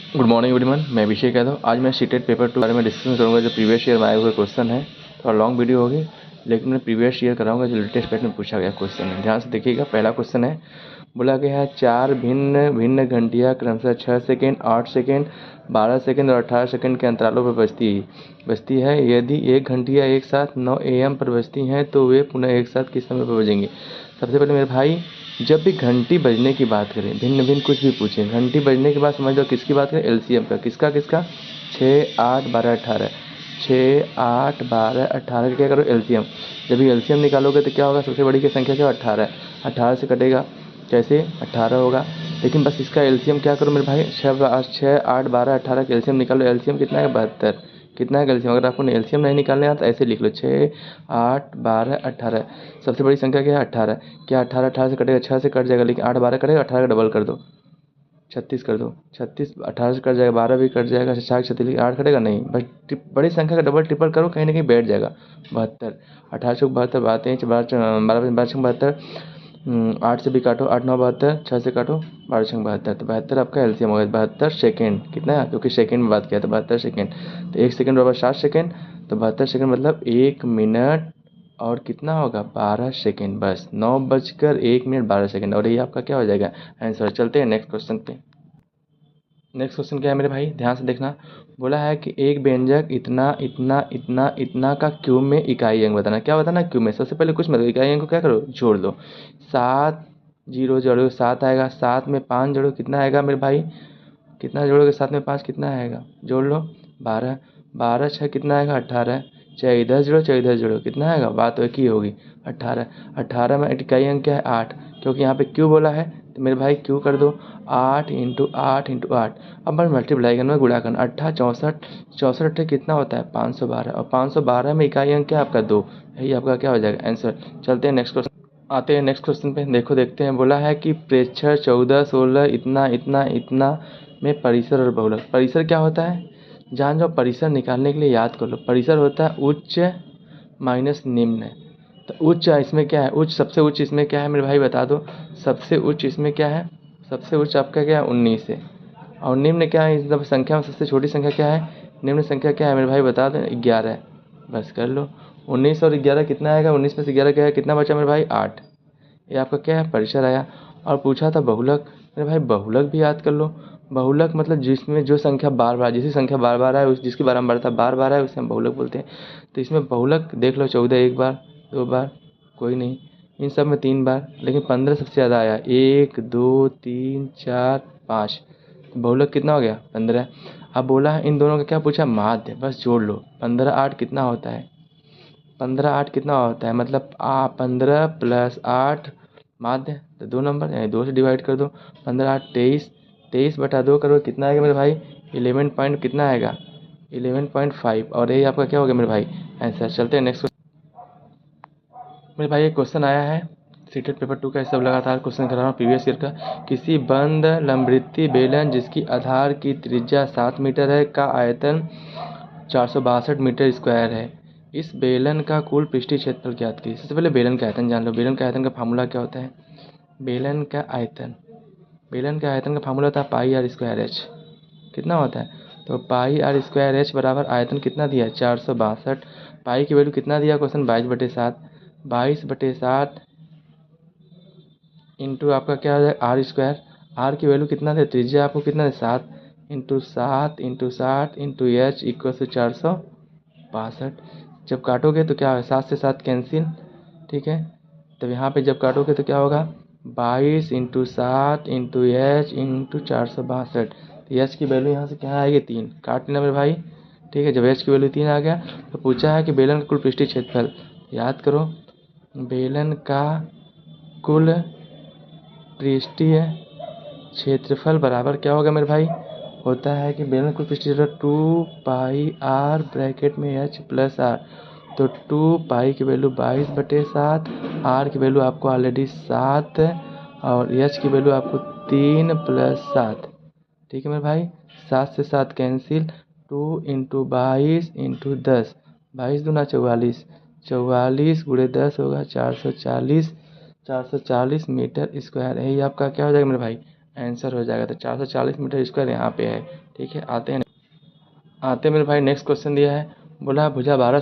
Good morning everyone, मैं अभिषेक यादव। आज मैं सीटेट पेपर 2 के बारे में डिस्कशन करूंगा। जो प्रीवियस ईयर में आए हुए क्वेश्चन है, थोड़ा लॉन्ग वीडियो होगी, लेकिन मैं प्रीवियस ईयर कराऊंगा जो लेटेस्ट पेपर में पूछा गया क्वेश्चन है। ध्यान से देखिएगा। पहला क्वेश्चन है, बोला गया है 4 भिन्न भिन्न घंटियाँ क्रमशः 6 सेकेंड, 8 सेकेंड, 12 सेकेंड और 18 सेकेंड के अंतरालों पर बजती है। यदि एक घंटियाँ एक साथ 9 AM पर बजती हैं तो वे पुनः एक साथ किस समय पर बजेंगी। सबसे पहले मेरे भाई, जब भी घंटी बजने की बात करें, भिन्न भिन्न कुछ भी पूछें, घंटी बजने के बाद समझ लो किसकी बात करें, एलसीएम का। किसका किसका? 6, 8, 12, 18। 6, 8, 12, 18 का क्या करो, एलसीएम। जब भी एलसीएम निकालोगे तो क्या होगा, सबसे बड़ी की संख्या क्या, 18 है। 18 से कटेगा, कैसे 18 होगा। लेकिन बस इसका एलसीएम क्या करो मेरे भाई, 6, 8, 12, 18 का एलसीएम निकालो। एलसीएम कितना है, 72। कितना है एलसीएम? अगर आपको एलसीएम नहीं निकालने आता ऐसे लिख लो, 6, 8, 12, 18। सबसे बड़ी संख्या क्या है, 18। क्या 18 18 से कटेगा, 6 से कट जाएगा, लेकिन 8 12 कटेगा, 18 का डबल कर दो, 36 कर दो। 36 18 से कट जाएगा, 12 भी कट जाएगा, 6 36, 8 कटेगा नहीं। बस बड़ी संख्या का डबल ट्रिपल करो, कहीं ना कहीं बैठ जाएगा। 72, 18 चौक 72, 12 12 छंग 72। 8 से भी काटो, 8 9 72, 6 से काटो, 12 छंग 72। तो 72 आपका एलसीएम हो गया। 72 सेकेंड कितना है, क्योंकि सेकेंड में बात किया था, 72 सेकेंड। तो 1 सेकेंड बराबर 7 सेकेंड। तो 72 सेकेंड मतलब 1 मिनट और कितना होगा, 12 सेकेंड। बस 9 बजकर 1 मिनट 12 सेकेंड, और ये आपका क्या हो जाएगा, आंसर। चलते हैं नेक्स्ट क्वेश्चन पे। नेक्स्ट क्वेश्चन क्या है मेरे भाई, ध्यान से देखना। बोला है कि एक व्यंजक इतना इतना इतना इतना का क्यूब में इकाई अंक बताना। क्या बताना, क्यूब में। सबसे पहले कुछ मतलब इकाई अंक को क्या करो, जोड़ दो। 7 0 जोड़ो 7 आएगा, 7 में 5 जोड़ो कितना आएगा मेरे भाई, कितना जोड़ोगे, 7 में 5 कितना आएगा, जोड़ लो, 12। 12 6 कितना आएगा, 18। चाहे इधर जोड़ो चाहे इधर जोड़ो, कितना आएगा, बात तो एक ही होगी, 18। 18 में इकाई अंक क्या है, 8। क्योंकि यहाँ पे क्यों बोला है तो मेरे भाई क्यों कर दो, 8 इंटू 8 इंटू 8। अब मैं मल्टीप्लाई करना, गुणा करना, 8 64, 64 8 कितना होता है, 512। और 512 में इकाई अंक क्या आपका, 2। यही आपका क्या हो जाएगा, आंसर। चलते हैं नेक्स्ट क्वेश्चन। आते हैं नेक्स्ट क्वेश्चन पे। देखो देखते हैं। बोला है कि प्रेक्षर 14 16 इतना इतना इतना में परिसर और बहुलक। परिसर क्या होता है, जान जाओ। परिसर निकालने के लिए याद कर लो, परिसर होता है उच्च माइनस निम्न। तो उच्च इसमें क्या है, उच्च सबसे उच्च इसमें क्या है मेरे भाई, बता दो। सबसे उच्च इसमें क्या है, सबसे उच्च आपका क्या है, 19 है। और निम्न क्या है, मतलब संख्या में सबसे छोटी संख्या क्या है, निम्न संख्या क्या है मेरे भाई, बता दो, 11 है। बस कर लो। 19 और 11 कितना आएगा, 19 में से 11 क्या है, कितना बचा मेरे भाई, 8। ये आपका क्या है, परिसर आया। और पूछा था बहुलक, मेरे भाई बहुलक भी याद कर लो। बहुलक मतलब जिसमें जो संख्या बार बार, जिसकी संख्या बार बार आए, उस जिसकी बारंबारता बार बार आए उसे हम बहुलक बोलते हैं। तो इसमें बहुलक देख लो, 14 एक बार, 2 बार, कोई नहीं। इन सब में 3 बार, लेकिन 15 सबसे ज़्यादा आया, 1 2 3 4 5। तो बहुलक कितना हो गया, 15। अब बोला है इन दोनों का क्या पूछा, माध्य। बस जोड़ लो, 15 8 कितना होता है, 15 8 कितना होता है, मतलब 15 प्लस 8 माध्य। तो 2 नंबर यानी 2 से डिवाइड कर दो। 15 8 23, 23/2 करोड़ कितना आएगा मेरे भाई, 11 पॉइंट कितना आएगा, 11.5। और यही आपका क्या हो गया मेरे भाई, आंसर। चलते हैं नेक्स्ट। मेरे भाई एक क्वेश्चन आया है सीटेट पेपर 2 का, सब लगातार क्वेश्चन कर रहा हूँ प्रीवियस ईयर का। किसी बंद लंबवृत्तीय बेलन जिसकी आधार की त्रिज्या 7 मीटर है का आयतन 462 मीटर स्क्वायर है, इस बेलन का कुल पृष्ठीय क्षेत्रफल ज्ञात कीजिए। सबसे पहले बेलन का आयतन जान लो। बेलन का आयतन का फार्मूला क्या होता है, बेलन का आयतन, बेलन का आयतन का फार्मूला होता है पाई आर स्क्वायर एच। कितना होता है, तो पाई आर स्क्वायर एच बराबर आयतन कितना दिया है, 462। पाई की वैल्यू कितना दिया क्वेश्चन, 22/7। 22/7 इंटू आपका क्या हो जाएगा, आर स्क्वायर। आर की वैल्यू कितना है, त्रिज्या आपको कितना है, 7 into 7 into 7 into H equal to 462। जब काटोगे तो क्या होगा, 7 से 7 कैंसिल, ठीक है। तब यहाँ पे जब काटोगे तो क्या होगा, 22 इंटू 7 इंटू एच इंटू 462। तो एच की वैल्यू यहाँ से क्या आएगी, 3। काट लेना मेरे भाई, ठीक है। जब एच की वैल्यू 3 आ गया तो पूछा है कि बेलन का कुल पृष्ठीय क्षेत्रफल। याद करो, बेलन का कुल पृष्ठीय क्षेत्रफल बराबर क्या होगा मेरे भाई, होता है कि बेलन कुल पृष्ठीय क्षेत्रफल 2 पाई आर ब्रैकेट में एच प्लस आर। तो 2 पाई की वैल्यू 22/7, आर की वैल्यू आपको ऑलरेडी 7 और एच की वैल्यू आपको 3 प्लस 7, ठीक है मेरे भाई। 7 से 7 कैंसिल, 2 इंटू 22 इंटू 10, 22 दूना 44, 44 गुणे 10 होगा 440, 440 मीटर स्क्वायर। यही आपका क्या हो जाएगा मेरे भाई, आंसर हो जाएगा। तो 440 मीटर स्क्वायर यहाँ पे है। ठीक है, आते हैं मेरे भाई नेक्स्ट क्वेश्चन दिया है, बोला है भुजा 12